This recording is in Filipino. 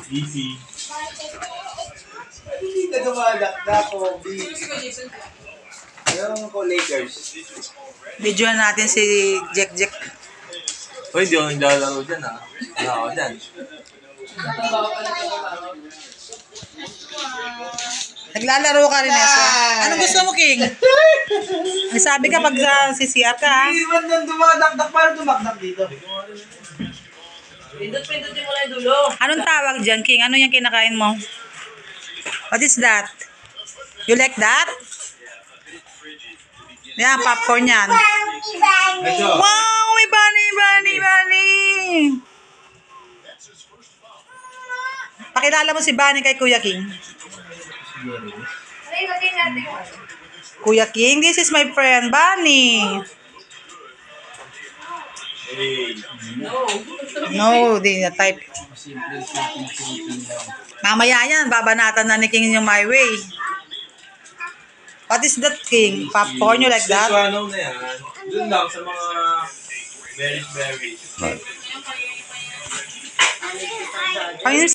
Easy. Hindi ka dumadakdak ko, B. Anong ko Lakers? Videoan natin si Jack. Uy, hindi ako naglalaro dyan ha. Wala ako dyan. Naglalaro ka rin, Eso. Anong gusto mo, King? May sabi ka pag CCR ka, ha? Hindi man nang dumadakdak, parang dumakdak dito. Pindot-pindotin mo lang yung dulo. Anong tawag dyan, King? Ano yung kinakain mo? What is that? You like that? Yan, popcorn yan. Medyo. Wow, may bunny. Pakilala mo si Bunny kay Kuya King. Kuya King, this is my friend, Bunny. Hey. No, di na type. Mamaya yan, babanatan na ni King yung my way. What is that, King? Popcorn, you like that? Ano na yan? Doon lang sa mga berries. Ayun